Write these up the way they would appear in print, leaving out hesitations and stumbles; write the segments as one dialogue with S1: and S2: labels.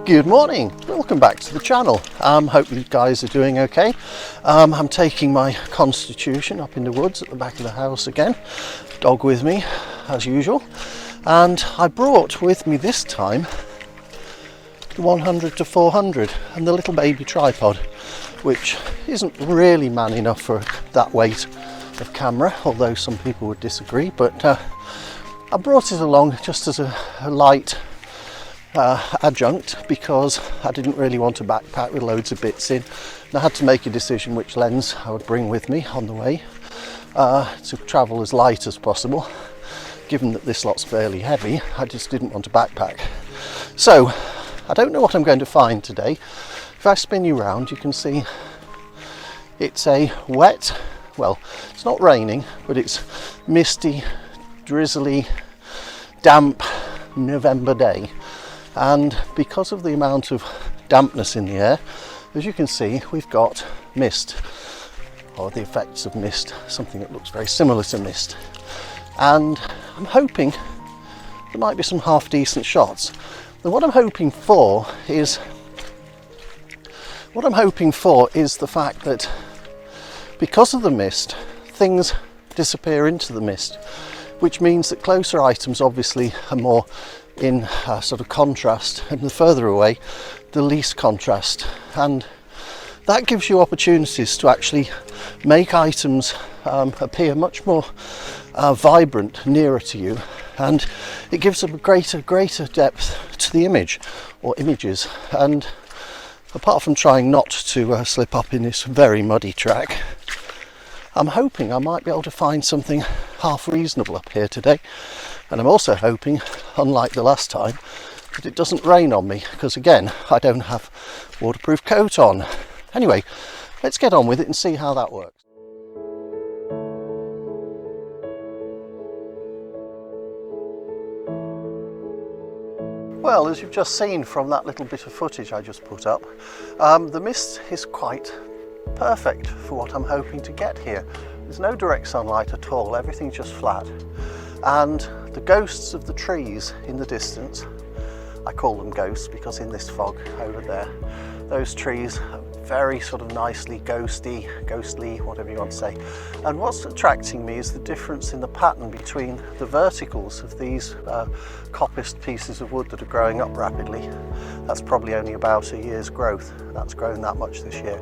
S1: Good morning, welcome back to the channel. Hope you guys are doing okay. I'm taking my Constitution up in the woods at the back of the house again. Dog with me as usual, and I brought with me this time the 100 to 400 and the little baby tripod, which isn't really man enough for that weight of camera, although some people would disagree, but I brought it along just as a light adjunct because I didn't really want a backpack with loads of bits in, and I had to make a decision which lens I would bring with me on the way to travel as light as possible. Given that this lot's fairly heavy, I just didn't want a backpack. So I don't know what I'm going to find today. If I spin you round, you can see it's a wet, well, it's not raining, but it's misty, drizzly, damp November day. And because of the amount of dampness in the air, as you can see, we've got mist, or the effects of mist, something that looks very similar to mist. And I'm hoping there might be some half decent shots. And what I'm hoping for is the fact that because of the mist, things disappear into the mist, which means that closer items obviously are more in sort of contrast, and the further away the least contrast, and that gives you opportunities to actually make items appear much more vibrant nearer to you, and it gives a greater depth to the image or images. And apart from trying not to slip up in this very muddy track, I'm hoping I might be able to find something half reasonable up here today. And I'm also hoping, unlike the last time, that it doesn't rain on me, because again, I don't have waterproof coat on. Anyway, let's get on with it and see how that works. Well, as you've just seen from that little bit of footage I just put up, the mist is quite perfect for what I'm hoping to get here. There's no direct sunlight at all, everything's just flat. And the ghosts of the trees in the distance, I call them ghosts because in this fog over there, those trees are very sort of nicely ghostly, whatever you want to say. And what's attracting me is the difference in the pattern between the verticals of these coppiced pieces of wood that are growing up rapidly. That's probably only about a year's growth. That's grown that much this year.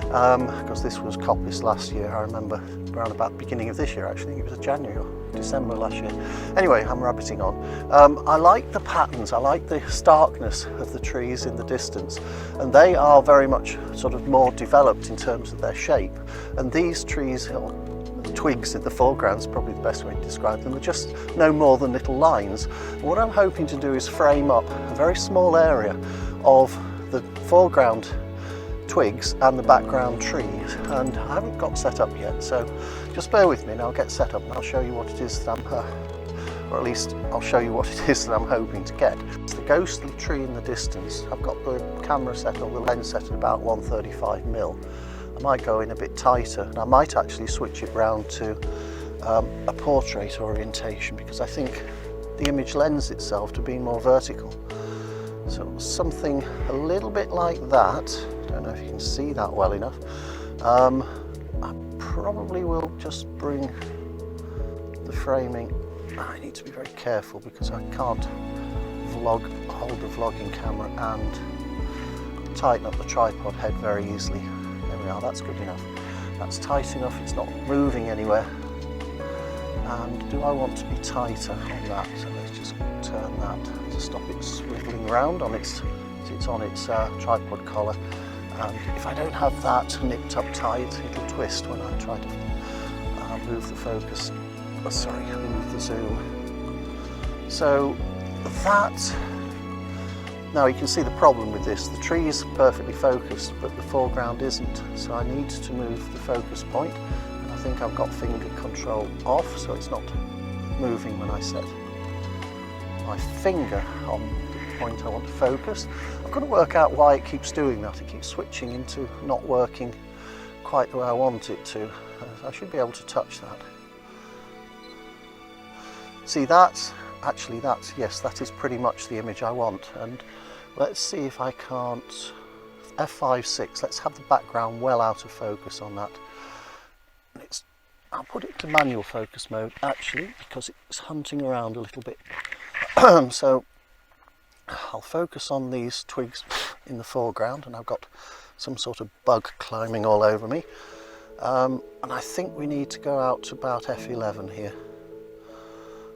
S1: Because this was coppiced last year, I remember around about the beginning of this year actually. I think it was January or December last year. Anyway, I'm rabbiting on. I like the patterns, I like the starkness of the trees in the distance, and they are very much sort of more developed in terms of their shape. And these trees, or twigs in the foreground is probably the best way to describe them, are just no more than little lines. And what I'm hoping to do is frame up a very small area of the foreground twigs and the background trees, and I haven't got set up yet, so just bear with me and I'll get set up and I'll show you what it is that or at least I'll show you what it is that I'm hoping to get. It's the ghostly tree in the distance. I've got the camera set, or the lens set at about 135mm. I might go in a bit tighter, and I might actually switch it round to a portrait orientation, because I think the image lends itself to being more vertical. So something a little bit like that. I don't know if you can see that well enough. I probably will just bring the framing. I need to be very careful because I can't hold the vlogging camera and tighten up the tripod head very easily. There we are, that's good enough. That's tight enough, it's not moving anywhere. And do I want to be tighter on that? So let's just turn that to stop it swiveling around on its tripod collar. And if I don't have that nipped up tight, it'll twist when I try to move the focus. Oh, sorry, move the zoom. So that, now you can see the problem with this. The tree is perfectly focused, but the foreground isn't. So I need to move the focus point. And I think I've got finger control off, so it's not moving when I set my finger on the point I want to focus. I've got to work out why it keeps doing that. It keeps switching into not working quite the way I want it to. I should be able to touch that. See, yes, that is pretty much the image I want. And Let's see if I can't, F5.6, let's have the background well out of focus on that. I'll put it to manual focus mode actually, because it's hunting around a little bit. So I'll focus on these twigs in the foreground, and I've got some sort of bug climbing all over me. And I think we need to go out to about F11 here,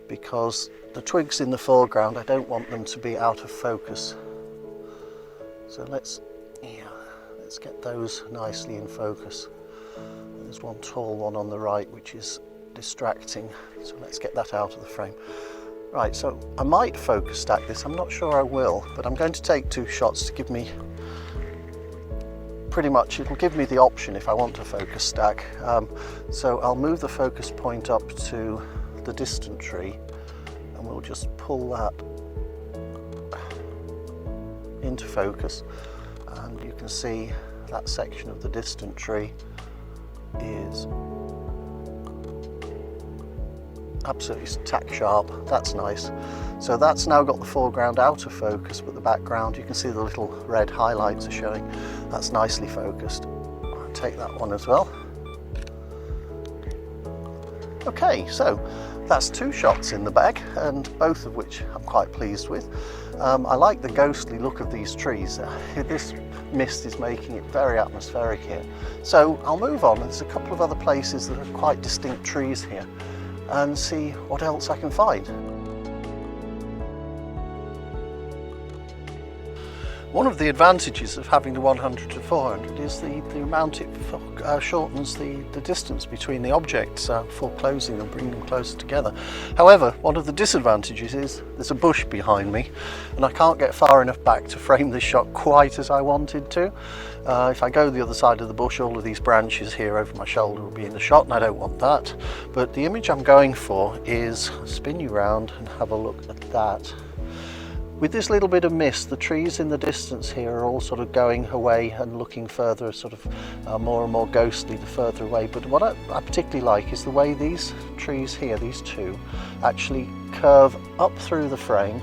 S1: because the twigs in the foreground, I don't want them to be out of focus. So let's get those nicely in focus. There's one tall one on the right which is distracting, so let's get that out of the frame. Right, so I might focus stack this, I'm not sure I will, but I'm going to take 2 shots to give me, pretty much it'll give me the option if I want to focus stack. So I'll move the focus point up to the distant tree, and we'll just pull that into focus, and you can see that section of the distant tree is absolutely tack sharp. That's nice. So that's now got the foreground out of focus, but the background, you can see the little red highlights are showing. That's nicely focused. I'll take that one as well. Okay, so that's 2 shots in the bag, and both of which I'm quite pleased with. I like the ghostly look of these trees. This mist is making it very atmospheric here. So I'll move on. There's a couple of other places that are quite distinct trees here, and see what else I can find. One of the advantages of having the 100 to 400 is the amount it shortens the distance between the objects, foreclosing them, bringing them closer together. However, one of the disadvantages is there's a bush behind me, and I can't get far enough back to frame this shot quite as I wanted to. If I go the other side of the bush, all of these branches here over my shoulder will be in the shot, and I don't want that. But the image I'm going for is, spin you round and have a look at that. With this little bit of mist, the trees in the distance here are all sort of going away and looking further, sort of more and more ghostly the further away. But what I particularly like is the way these trees here, these 2, actually curve up through the frame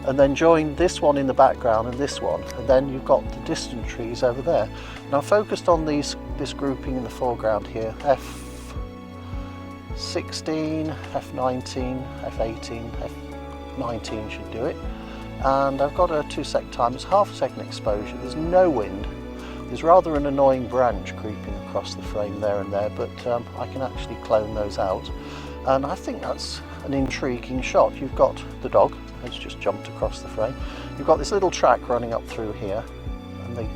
S1: and then join this one in the background and this one, and then you've got the distant trees over there. Now focused on this grouping in the foreground here, F16, F19, F18, F19 should do it. And I've got a 2-sec time, it's ½ second exposure, there's no wind, there's rather an annoying branch creeping across the frame there and there, but I can actually clone those out, and I think that's an intriguing shot. You've got the dog, it's just jumped across the frame, you've got this little track running up through here, and the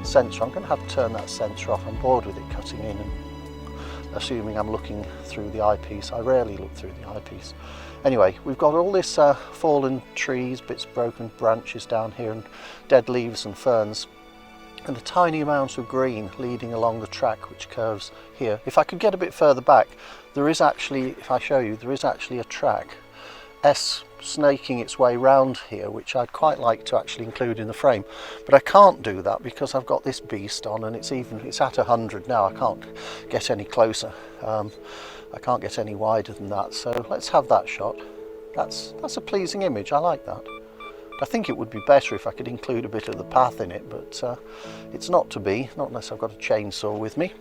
S1: sensor, I'm going to have to turn that sensor off, I'm bored with it cutting in and assuming I'm looking through the eyepiece. I rarely look through the eyepiece. Anyway, we've got all this fallen trees, bits of broken branches down here, and dead leaves and ferns, and a tiny amount of green leading along the track which curves here. If I could get a bit further back, there is actually, if I show you, there is actually a track snaking its way round here, which I'd quite like to actually include in the frame, but I can't do that because I've got this beast on, and it's at 100 now. I can't get any closer, I can't get any wider than that, so let's have that shot. That's a pleasing image, I like that. I think it would be better if I could include a bit of the path in it, but it's not to be, not unless I've got a chainsaw with me.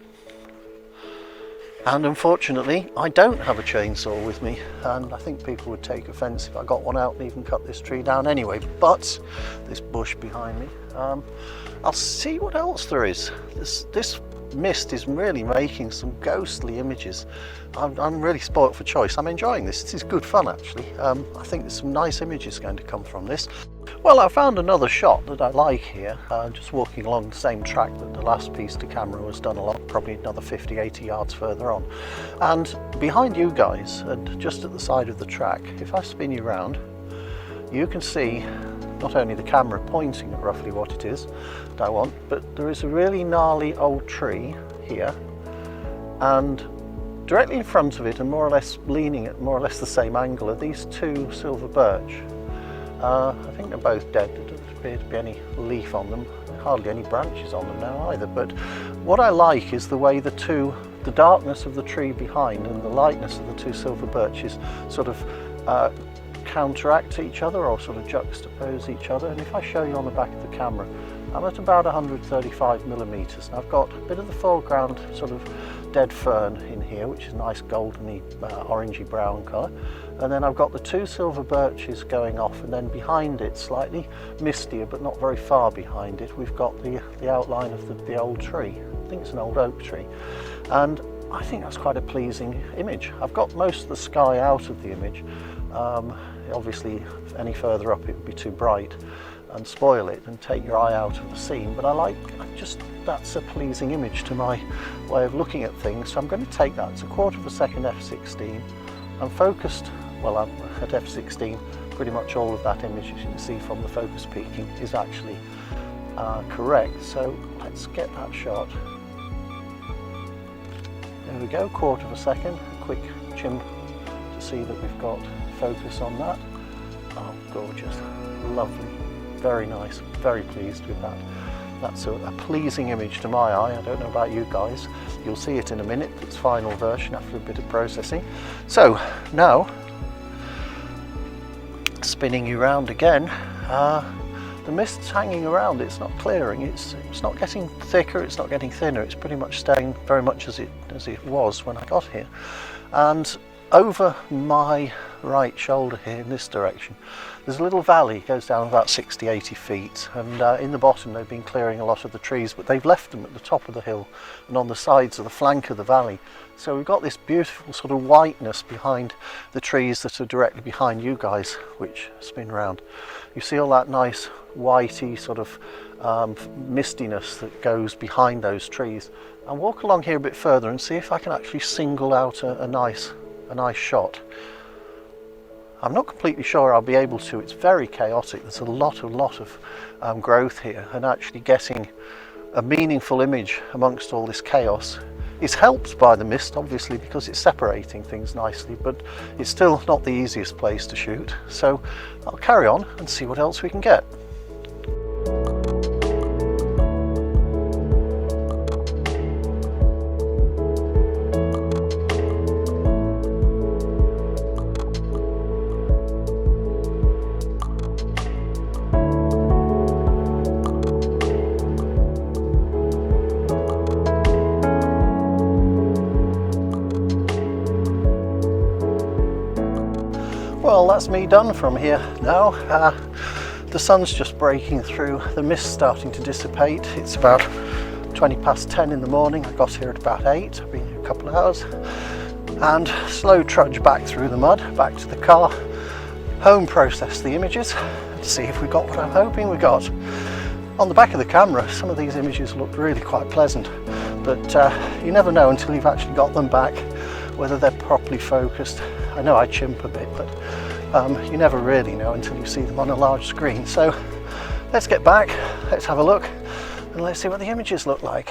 S1: And unfortunately, I don't have a chainsaw with me, and I think people would take offence if I got one out and even cut this tree down anyway. But this bush behind me, I'll see what else there is. This mist is really making some ghostly images. I'm really spoilt for choice. I'm enjoying this. This is good fun, actually. I think there's some nice images going to come from this. Well, I found another shot that I like here, just walking along the same track that the last piece to camera was done along, probably another 50-80 yards further on. And behind you guys, and just at the side of the track, if I spin you round, you can see not only the camera pointing at roughly what it is that I want, but there is a really gnarly old tree here, and directly in front of it, and more or less leaning at more or less the same angle, are these 2 silver birch. I think they're both dead. There doesn't appear to be any leaf on them, hardly any branches on them now either. But what I like is the way the darkness of the tree behind and the lightness of the 2 silver birches sort of counteract each other or sort of juxtapose each other. And if I show you on the back of the camera, I'm at about 135 millimeters, and I've got a bit of the foreground sort of dead fern in here, which is a nice goldeny orangey brown colour, and then I've got the two silver birches going off, and then behind it, slightly mistier but not very far behind it, we've got the outline of the old tree. I think it's an old oak tree, and I think that's quite a pleasing image. I've got most of the sky out of the image. Obviously any further up it would be too bright and spoil it and take your eye out of the scene, but that's a pleasing image to my way of looking at things. So I'm going to take that. It's a 1/4 second f/16. I'm focused, well, I'm at f/16, pretty much all of that image, as you can see from the focus peaking, is actually correct. So let's get that shot. There we go, 1/4 second, a quick chimp to see that we've got focus on that. Oh, gorgeous, lovely, very nice, very pleased with that. That's a pleasing image to my eye. I don't know about you guys. You'll see it in a minute, its final version after a bit of processing. So now, spinning you round again, the mist's hanging around, it's not clearing, it's not getting thicker, it's not getting thinner, it's pretty much staying very much as it was when I got here. And over my right shoulder here in this direction, there's a little valley, it goes down about 60-80 feet, and in the bottom they've been clearing a lot of the trees, but they've left them at the top of the hill and on the sides of the flank of the valley. So we've got this beautiful sort of whiteness behind the trees that are directly behind you guys, which spin round. You see all that nice whitey sort of mistiness that goes behind those trees. I'll walk along here a bit further and see if I can actually single out a nice shot. I'm not completely sure I'll be able to. It's very chaotic. There's a lot of growth here, and actually getting a meaningful image amongst all this chaos is helped by the mist, obviously, because it's separating things nicely, but it's still not the easiest place to shoot. So I'll carry on and see what else we can get. Well, that's me done from here now. The sun's just breaking through, the mist's starting to dissipate. It's about 20 past 10 in the morning. I got here at about 8, I've been here a couple of hours. And slow trudge back through the mud, back to the car, home process the images, and see if we got what I'm hoping we got. On the back of the camera, some of these images look really quite pleasant, but you never know until you've actually got them back, whether they're properly focused. I know I chimp a bit, but you never really know until you see them on a large screen. So let's get back, let's have a look, and let's see what the images look like.